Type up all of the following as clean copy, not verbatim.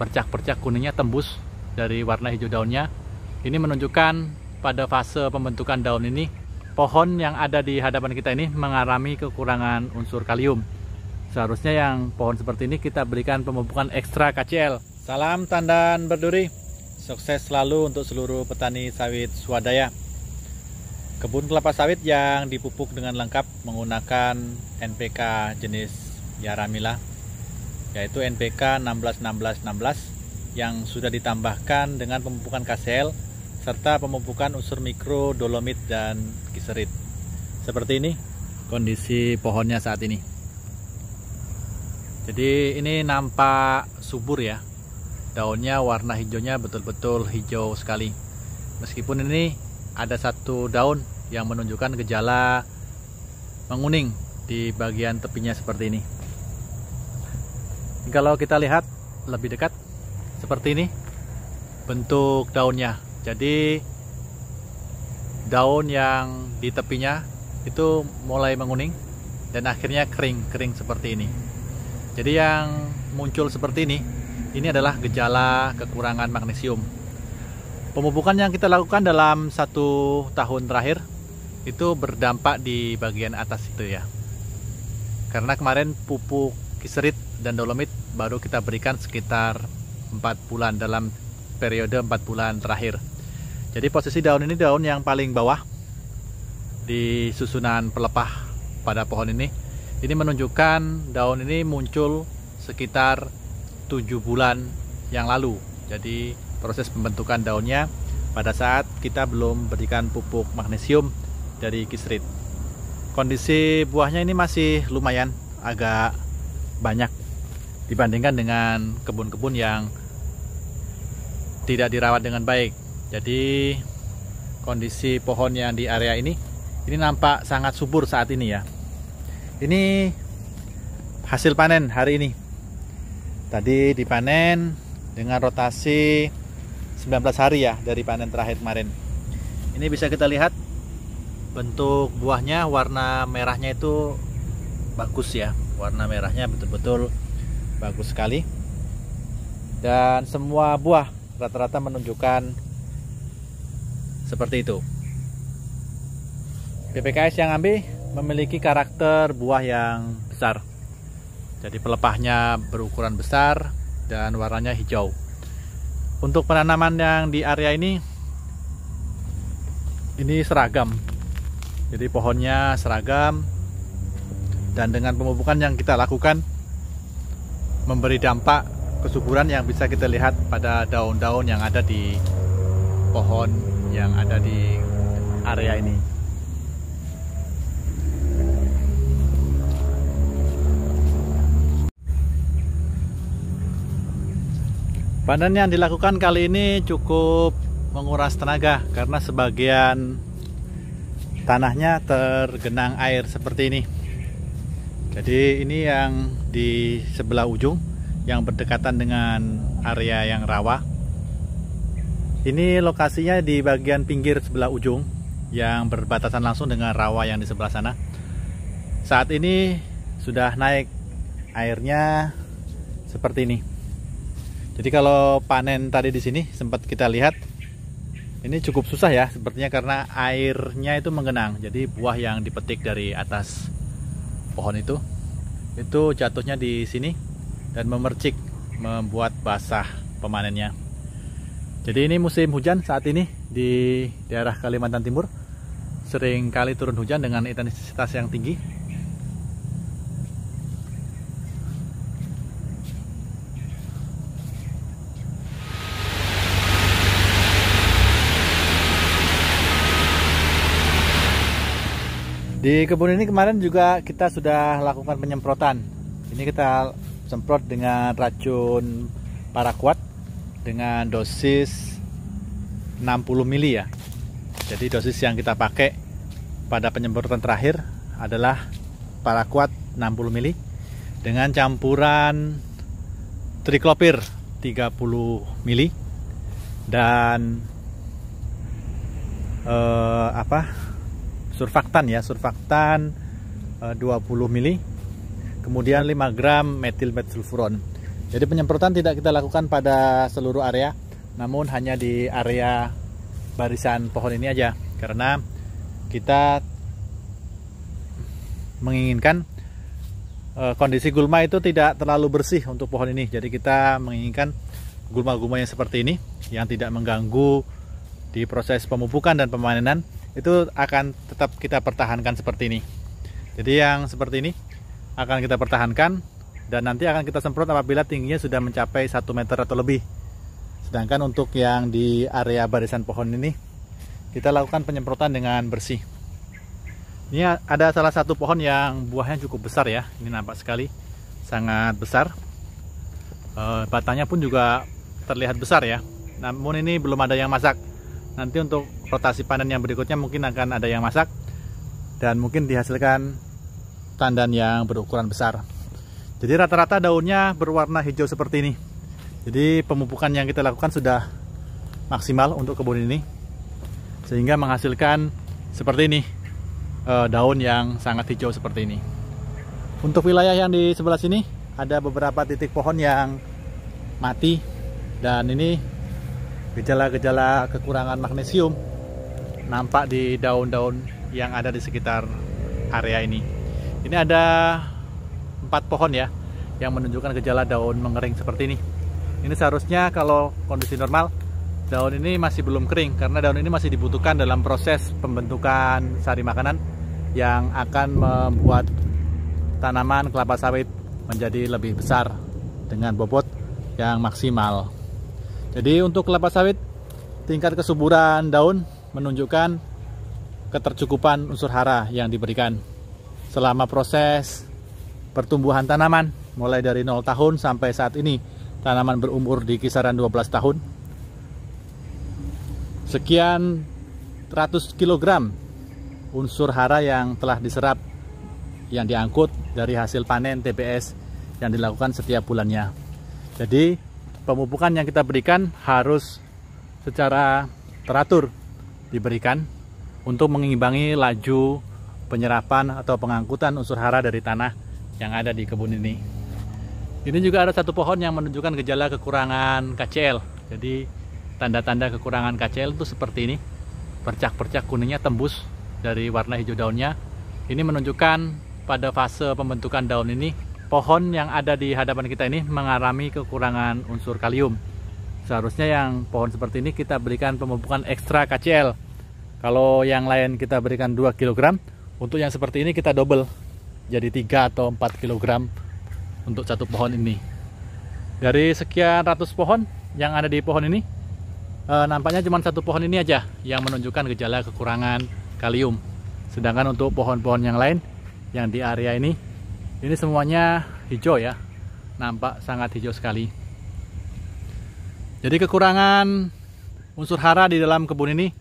percak-percak kuningnya tembus dari warna hijau daunnya. Ini menunjukkan pada fase pembentukan daun ini, pohon yang ada di hadapan kita ini mengalami kekurangan unsur kalium. Seharusnya yang pohon seperti ini kita berikan pemupukan ekstra KCl. Salam tandan berduri, sukses selalu untuk seluruh petani sawit swadaya. Kebun kelapa sawit yang dipupuk dengan lengkap menggunakan NPK jenis Yaramila, yaitu NPK 16-16-16 yang sudah ditambahkan dengan pemupukan KCl serta pemupukan unsur mikro, dolomit, dan kiserit. Seperti ini kondisi pohonnya saat ini. Jadi ini nampak subur ya, daunnya warna hijaunya betul-betul hijau sekali. Meskipun ini ada satu daun yang menunjukkan gejala menguning di bagian tepinya seperti ini. Kalau kita lihat lebih dekat, seperti ini bentuk daunnya. Jadi daun yang di tepinya itu mulai menguning dan akhirnya kering seperti ini. Jadi yang muncul seperti ini adalah gejala kekurangan magnesium. Pemupukan yang kita lakukan dalam 1 tahun terakhir itu berdampak di bagian atas itu ya. Karena kemarin pupuk kiserit dan dolomit baru kita berikan sekitar 4 bulan dalam periode 4 bulan terakhir. Jadi posisi daun ini daun yang paling bawah di susunan pelepah pada pohon ini. Ini menunjukkan daun ini muncul sekitar 7 bulan yang lalu. Jadi proses pembentukan daunnya pada saat kita belum berikan pupuk magnesium dari kiserit. Kondisi buahnya ini masih lumayan agak banyak dibandingkan dengan kebun-kebun yang tidak dirawat dengan baik. Jadi kondisi pohon yang di area ini nampak sangat subur saat ini ya. Ini hasil panen hari ini. Tadi dipanen dengan rotasi 19 hari ya dari panen terakhir kemarin. Ini bisa kita lihat bentuk buahnya, warna merahnya itu bagus ya. Warna merahnya betul-betul bagus sekali. Dan semua buah rata-rata menunjukkan seperti itu. PPKS yang ambil memiliki karakter buah yang besar. Jadi pelepahnya berukuran besar dan warnanya hijau. Untuk penanaman yang di area ini seragam. Jadi pohonnya seragam dan dengan pemupukan yang kita lakukan memberi dampak kesuburan yang bisa kita lihat pada daun-daun yang ada di pohon yang ada di area ini. Panen yang dilakukan kali ini cukup menguras tenaga karena sebagian tanahnya tergenang air seperti ini. Jadi ini yang di sebelah ujung yang berdekatan dengan area yang rawa. Ini lokasinya di bagian pinggir sebelah ujung yang berbatasan langsung dengan rawa yang di sebelah sana. Saat ini sudah naik airnya seperti ini. Jadi kalau panen tadi di sini sempat kita lihat ini cukup susah ya sepertinya karena airnya itu menggenang. Jadi buah yang dipetik dari atas pohon itu jatuhnya di sini dan memercik, membuat basah pemanennya. Jadi ini musim hujan saat ini di daerah Kalimantan Timur. Sering kali turun hujan dengan intensitas yang tinggi. Di kebun ini kemarin juga kita sudah lakukan penyemprotan. Ini kita semprot dengan racun paraquat dengan dosis 60 mili ya. Jadi dosis yang kita pakai pada penyemprotan terakhir adalah paraquat 60 mili dengan campuran triklopir 30 mili dan surfaktan 20 mili, kemudian 5 gram metil metsulfuron. Jadi penyemprotan tidak kita lakukan pada seluruh area, namun hanya di area barisan pohon ini aja, karena kita menginginkan kondisi gulma itu tidak terlalu bersih untuk pohon ini. Jadi kita menginginkan gulma-gulma yang seperti ini, yang tidak mengganggu di proses pemupukan dan pemanenan, itu akan tetap kita pertahankan seperti ini. Jadi yang seperti ini akan kita pertahankan, dan nanti akan kita semprot apabila tingginya sudah mencapai 1 meter atau lebih. Sedangkan untuk yang di area barisan pohon ini, kita lakukan penyemprotan dengan bersih. Ini ada salah satu pohon yang buahnya cukup besar ya. Ini nampak sekali, sangat besar. Batangnya pun juga terlihat besar ya. Namun ini belum ada yang masak. Nanti untuk rotasi panen yang berikutnya mungkin akan ada yang masak, dan mungkin dihasilkan tandan yang berukuran besar. Jadi rata-rata daunnya berwarna hijau seperti ini. Jadi pemupukan yang kita lakukan sudah maksimal untuk kebun ini, sehingga menghasilkan seperti ini, daun yang sangat hijau seperti ini. Untuk wilayah yang di sebelah sini ada beberapa titik pohon yang mati, dan ini gejala-gejala kekurangan magnesium nampak di daun-daun yang ada di sekitar area ini. Ini ada 4 pohon ya yang menunjukkan gejala daun mengering seperti ini. Ini seharusnya kalau kondisi normal daun ini masih belum kering, karena daun ini masih dibutuhkan dalam proses pembentukan sari makanan yang akan membuat tanaman kelapa sawit menjadi lebih besar dengan bobot yang maksimal. Jadi untuk kelapa sawit, tingkat kesuburan daun menunjukkan ketercukupan unsur hara yang diberikan selama proses pertumbuhan tanaman, mulai dari 0 tahun sampai saat ini tanaman berumur di kisaran 12 tahun. Sekian ratus kilogram unsur hara yang telah diserap, yang diangkut dari hasil panen TBS yang dilakukan setiap bulannya. Jadi pemupukan yang kita berikan harus secara teratur diberikan untuk mengimbangi laju penyerapan atau pengangkutan unsur hara dari tanah yang ada di kebun ini. Ini juga ada satu pohon yang menunjukkan gejala kekurangan KCl. Jadi tanda-tanda kekurangan KCl itu seperti ini. Percak-percak kuningnya tembus dari warna hijau daunnya. Ini menunjukkan pada fase pembentukan daun ini, pohon yang ada di hadapan kita ini mengalami kekurangan unsur kalium. Seharusnya yang pohon seperti ini kita berikan pemupukan ekstra KCl. Kalau yang lain kita berikan 2 kg, untuk yang seperti ini kita double, jadi 3 atau 4 kg untuk satu pohon ini. Dari sekian ratus pohon yang ada di pohon ini, nampaknya cuma satu pohon ini aja yang menunjukkan gejala kekurangan kalium. Sedangkan untuk pohon-pohon yang lain yang di area ini semuanya hijau ya, nampak sangat hijau sekali. Jadi kekurangan unsur hara di dalam kebun ini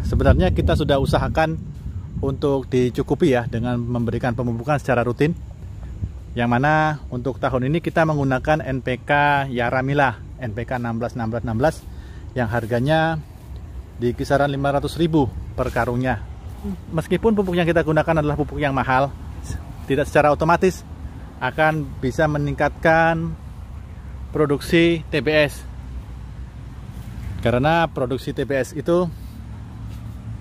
sebenarnya kita sudah usahakan untuk dicukupi ya, dengan memberikan pemupukan secara rutin. Yang mana untuk tahun ini kita menggunakan NPK Yaramila, NPK 16-16-16 yang harganya di kisaran 500.000 per karungnya. Meskipun pupuk yang kita gunakan adalah pupuk yang mahal, tidak secara otomatis akan bisa meningkatkan produksi TBS. Karena produksi TBS itu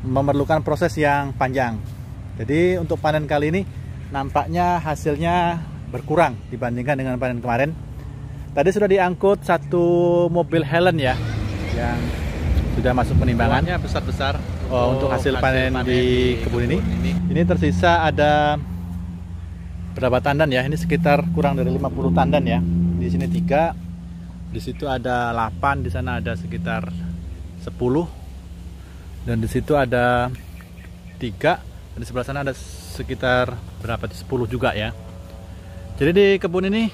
memerlukan proses yang panjang. Jadi untuk panen kali ini nampaknya hasilnya berkurang dibandingkan dengan panen kemarin. Tadi sudah diangkut satu mobil Helen ya, yang sudah masuk penimbangan. Besar-besar untuk hasil panen di kebun ini. Ini tersisa ada berapa tandan ya? Ini sekitar kurang dari 50 tandan ya. Di sini 3, di situ ada 8, di sana ada sekitar 10, dan di situ ada 3, dan di sebelah sana ada sekitar berapa? 10 juga ya. Jadi di kebun ini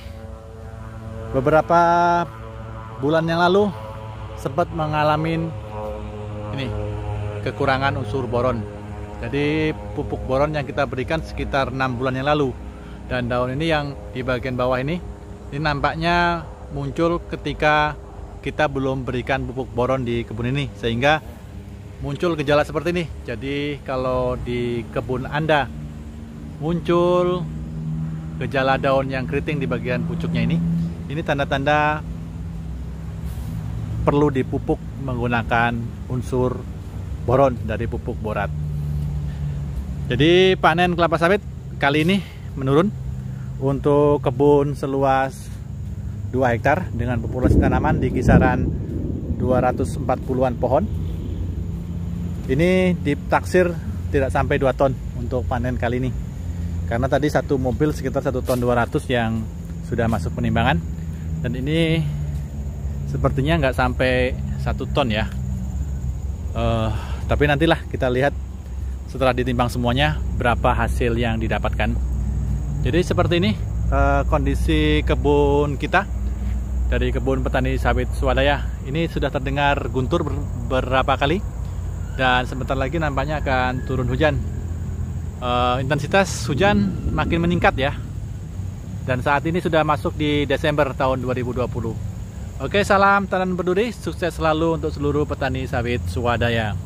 beberapa bulan yang lalu sempat mengalami ini kekurangan unsur boron. Jadi pupuk boron yang kita berikan sekitar 6 bulan yang lalu, dan daun ini yang di bagian bawah ini nampaknya muncul ketika kita belum berikan pupuk boron di kebun ini, sehingga muncul gejala seperti ini. Jadi kalau di kebun Anda muncul gejala daun yang keriting di bagian pucuknya ini tanda-tanda perlu dipupuk menggunakan unsur boron dari pupuk borat. Jadi panen kelapa sawit kali ini menurun untuk kebun seluas 2 hektar dengan populasi tanaman di kisaran 240-an pohon. Ini ditaksir tidak sampai 2 ton untuk panen kali ini. Karena tadi satu mobil sekitar 1 ton 200 yang sudah masuk penimbangan. Dan ini sepertinya nggak sampai 1 ton ya. Tapi nantilah kita lihat setelah ditimbang semuanya berapa hasil yang didapatkan. Jadi seperti ini kondisi kebun kita dari kebun petani sawit swadaya. Ini sudah terdengar guntur beberapa kali dan sebentar lagi nampaknya akan turun hujan. Intensitas hujan makin meningkat ya. Dan saat ini sudah masuk di Desember tahun 2020. Oke, salam tanam berduri, sukses selalu untuk seluruh petani sawit swadaya.